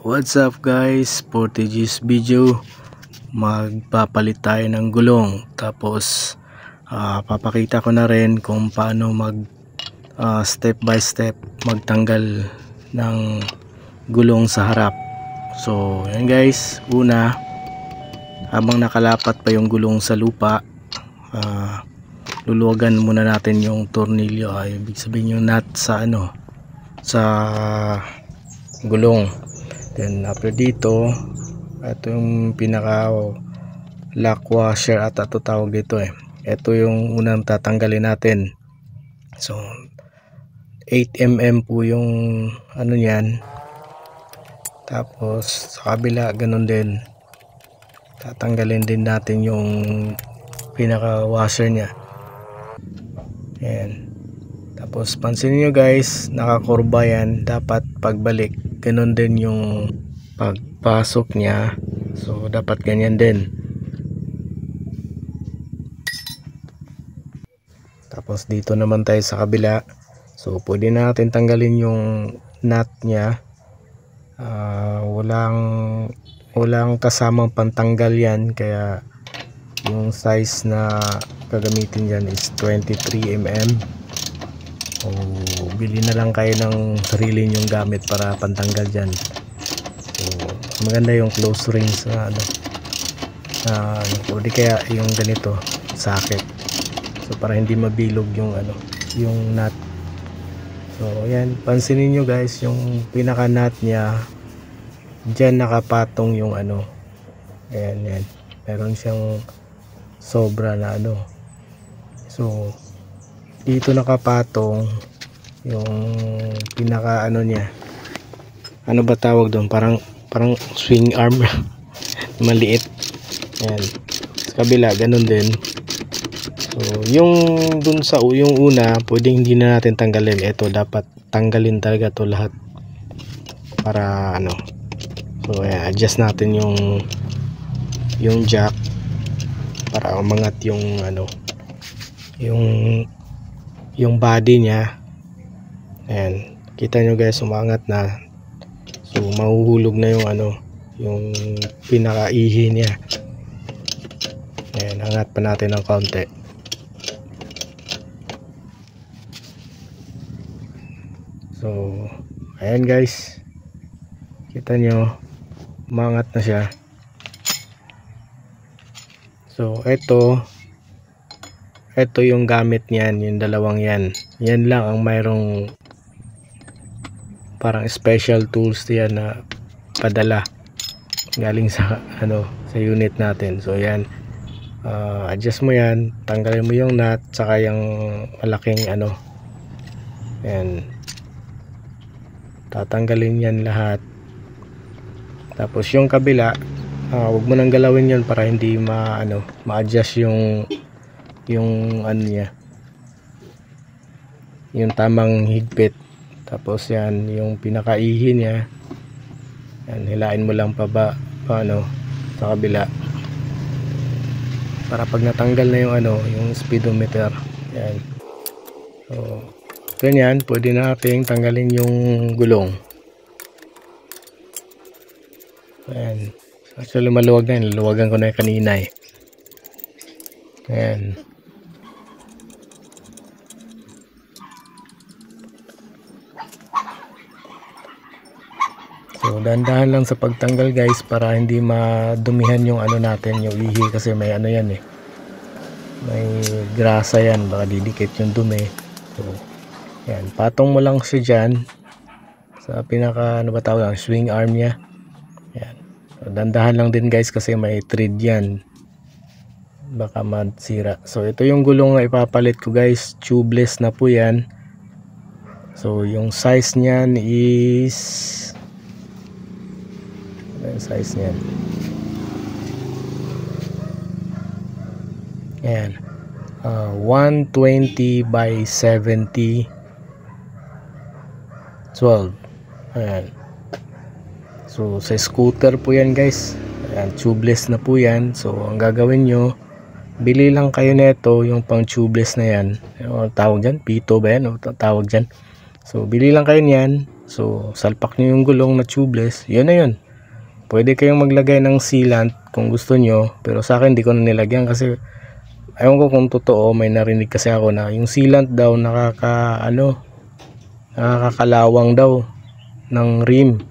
What's up guys, for today's video magpapalit tayo ng gulong, tapos papakita ko na rin kung paano mag step by step magtanggal ng gulong sa harap. So yan guys, una, habang nakalapat pa yung gulong sa lupa, luluwagan muna natin yung tornilyo, ibig sabihin yung nut sa sa gulong. Then after dito, ito yung pinaka lock washer at ito tawag dito ito yung unang tatanggalin natin. So 8mm po yung niyan. Tapos sa kabila ganun din, tatanggalin din natin yung pinaka washer nya. Ayan. Tapos pansinin nyo guys, nakakurba yan, dapat pagbalik ganun din yung pagpasok niya, so dapat ganyan din. Tapos dito naman tayo sa kabila, so pwede natin tanggalin yung nut nya. Walang kasamang pantanggal yan, kaya yung size na gagamitin dyan is 23mm. o bili na lang kayo ng sarili nyong gamit para pantanggal dyan. So maganda yung close rings na o di kaya yung ganito socket, so para hindi mabilog yung yung nut. So yan, pansinin nyo guys, yung pinaka nut nya dyan nakapatong yung ayan, yan, meron siyang sobra na so dito nakapatong yung pinaka niya, ba tawag doon, parang swing arm maliit. Ayan, sa kabila ganun din. So yung dun sa yung una, pwedeng hindi na natin tanggalin, ito dapat tanggalin talaga to lahat para so ayan, adjust natin yung jack para umangat yung body niya. Ayan, kita nyo guys, umangat na, so mahuhulog na yung pinakaihi niya. Ayan, angat pa natin ng kaunti. So ayan guys, kita nyo umangat na siya. So ito yung gamit niyan, yung dalawang yan lang ang mayroong parang special tools yan na padala galing sa sa unit natin. So yan, adjust mo yan, tanggalin mo yung nut saka yung malaking yan, tatanggalin yan lahat. Tapos yung kabila, wag mo nang galawin yan para hindi ma-adjust yung niya, yung tamang higpit. Tapos yan, yung pinakaihi niya, yan, hilain mo lang pa sa kabila para pag natanggal na yung speedometer. Yan, so ganyan, pwede nating tanggalin yung gulong. Ayan, actually maluwag na yun, luwagan ko na yung kanina Ayan. So dahan-dahan lang sa pagtanggal guys, para hindi madumihan yung natin, yung ihi, kasi may yan may grasa yan, baka didikit yung dumi. So yan, patong mo lang siya dyan sa pinaka ba tawag, swing arm nya. Yan, so dahan-dahan lang din guys, kasi may thread yan, baka masira. So ito yung gulong na ipapalit ko guys, tubeless na po yan. So yung size niyan is size niyan, ayan, 120 by 70 12. Ayan, so sa scooter po yan guys. Ayan, tubeless na po yan. So ang gagawin nyo, bili lang kayo nito, yung pang tubeless na yan, tawag dyan, pito ba yan o tawag dyan. So bili lang kayo niyan, So salpak nyo yung gulong na tubeless, yun na yun. Pwede kayong maglagay ng sealant kung gusto nyo, pero sa akin di ko na nilagyan kasi ewan ko kung totoo, may narinig kasi ako na yung sealant daw nakakalawang daw ng rim.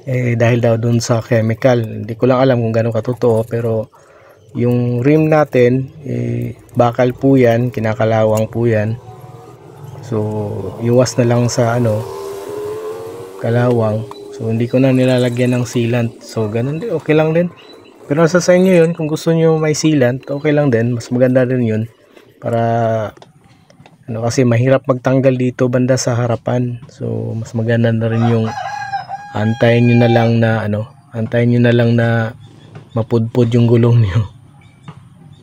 Dahil daw dun sa chemical. Hindi ko lang alam kung gano'ng katotoo, pero yung rim natin, bakal po yan, kinakalawang po yan. So iwas na lang sa kalawang. So hindi ko na nilalagyan ng sealant. So ganun din, okay lang din. Pero nasa sa inyo yun, kung gusto nyo may sealant, okay lang din, mas maganda rin yun. Para kasi mahirap magtanggal dito banda sa harapan. So mas maganda na rin yung antayin nyo na lang na mapudpud yung gulong nyo.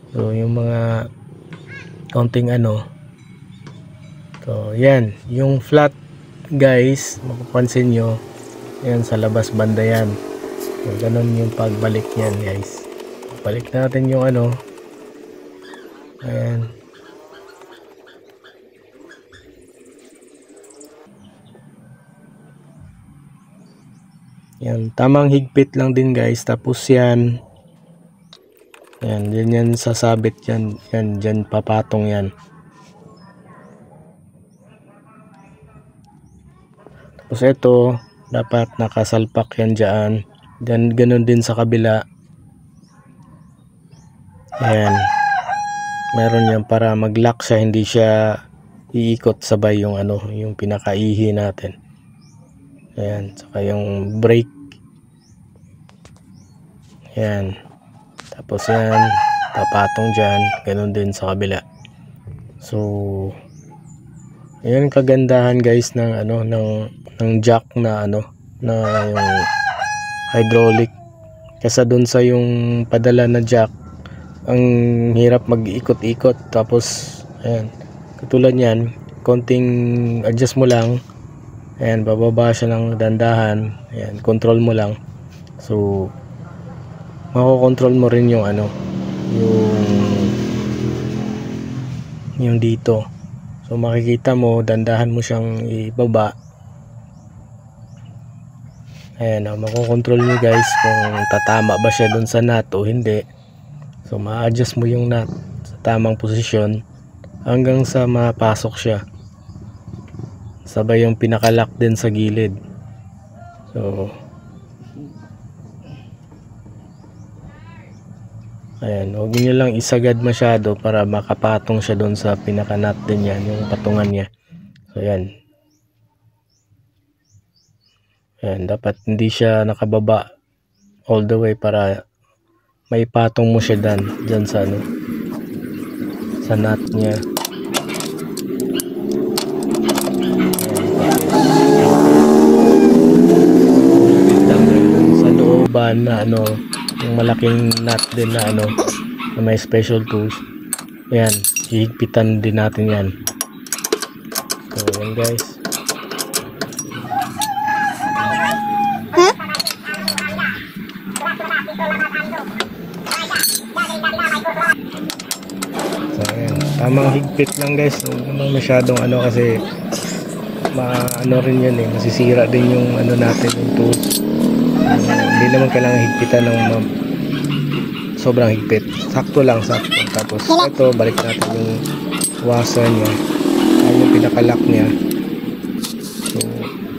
So yung mga konting so yan, yung flat guys, mapapansin nyo yan sa labas banda yan. So ganun yung pagbalik yan guys. Balik natin yung ayan. Yan, tamang higpit lang din guys. Tapos yan sasabit yan. Yan, dyan papatong yan. Tapos ito, dapat nakasalpak yan dyan. Then, ganun din sa kabila. Ayan. Meron yan para mag-lock siya. Hindi siya iikot sabay yung yung pinakaihi natin. Ayan, saka yung brake. Ayan. Tapos yan, papatong dyan. Ganun din sa kabila. So, ayan kagandahan guys ng ng jack na na yung hydraulic. Kasi dun sa yung padala na jack, ang hirap mag-ikot-ikot. Tapos, ayan, katulad yan, konting adjust mo lang. Ayan, bababa siya ng dandahan. Ayan, control mo lang. So, makokontrol mo rin yung yung dito. So, makikita mo, dandahan mo siyang ibaba. Ayan, makokontrol nyo guys kung tatama ba siya dun sa nut o hindi. So, ma-adjust mo yung nut sa tamang posisyon hanggang sa mapasok siya. Sabay yung pinakalock din sa gilid. So ayan, huwag nyo lang isagad masyado para makapatong siya doon sa pinakanut din yan, yung patungan niya. So ayan. Ayan, dapat hindi siya nakababa all the way para may patong mo siya dyan sa sa nut niya. Na yung malaking nut din na na may special tools. Ayan, hihigpitan din natin yan. So yan guys. So ayan, tamang higpit lang guys. So, naman masyadong kasi rin yan masisira din yung natin, yung tools. Hindi naman kailangan higpitan ng sobrang higpit. Sakto lang, sakto. Tapos ito, balik natin yung washer niya. Ayun yung pinakalock niya. So,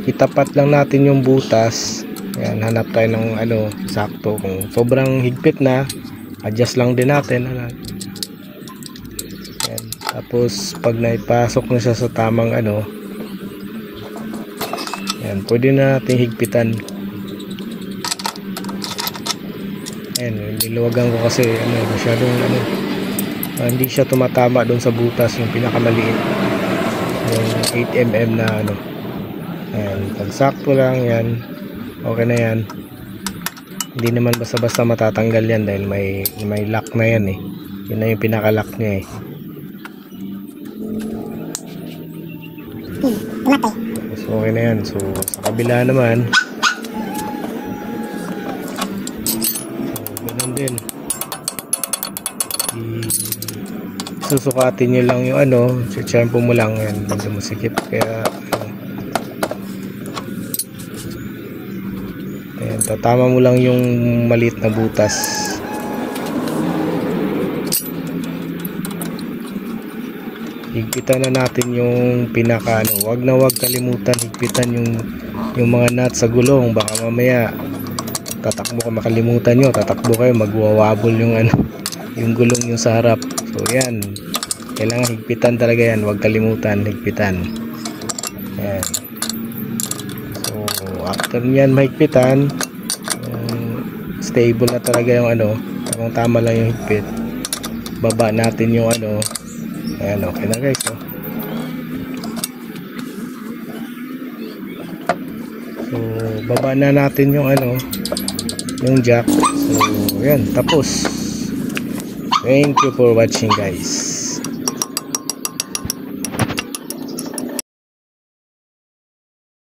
itapat lang natin yung butas. Ayan, hanap tayo ng sakto. Kung sobrang higpit na, adjust lang din natin. Ayan. Tapos, pag naipasok na siya sa tamang ayan, pwede na natin higpitan. Ayan, niluwagan ko kasi masyadong hindi siya tumatama doon sa butas, yung pinakamaliit, yung 8mm na ayan, pagsakto lang yan, okay na yan. Hindi naman basta-basta matatanggal yan dahil may lock na yan yun na yung pinakalock niya so okay na yan. So sa kabila naman din, susukatin nyo lang yung tiyempo mo lang yan, medyo masikip, kaya Ayan, tatama mo lang yung maliit na butas. Higpitan na natin yung pinaka ano. Wag kalimutan higpitan yung mga nut sa gulong. Baka mamaya tatakbo ka, makalimutan nyo, tatakbo kayo, magwawabol yung ano, yung gulong yung sa harap. So yan, kailangan higpitan talaga yan, huwag kalimutan higpitan. Yan. So after nyan mahigpitan, stable na talaga yung ano, tamang tama lang yung higpit, baba natin yung ano. Ayan, okay na guys, oh. So baba na natin yung ano, yung jack. So yan, tapos. Thank you for watching guys.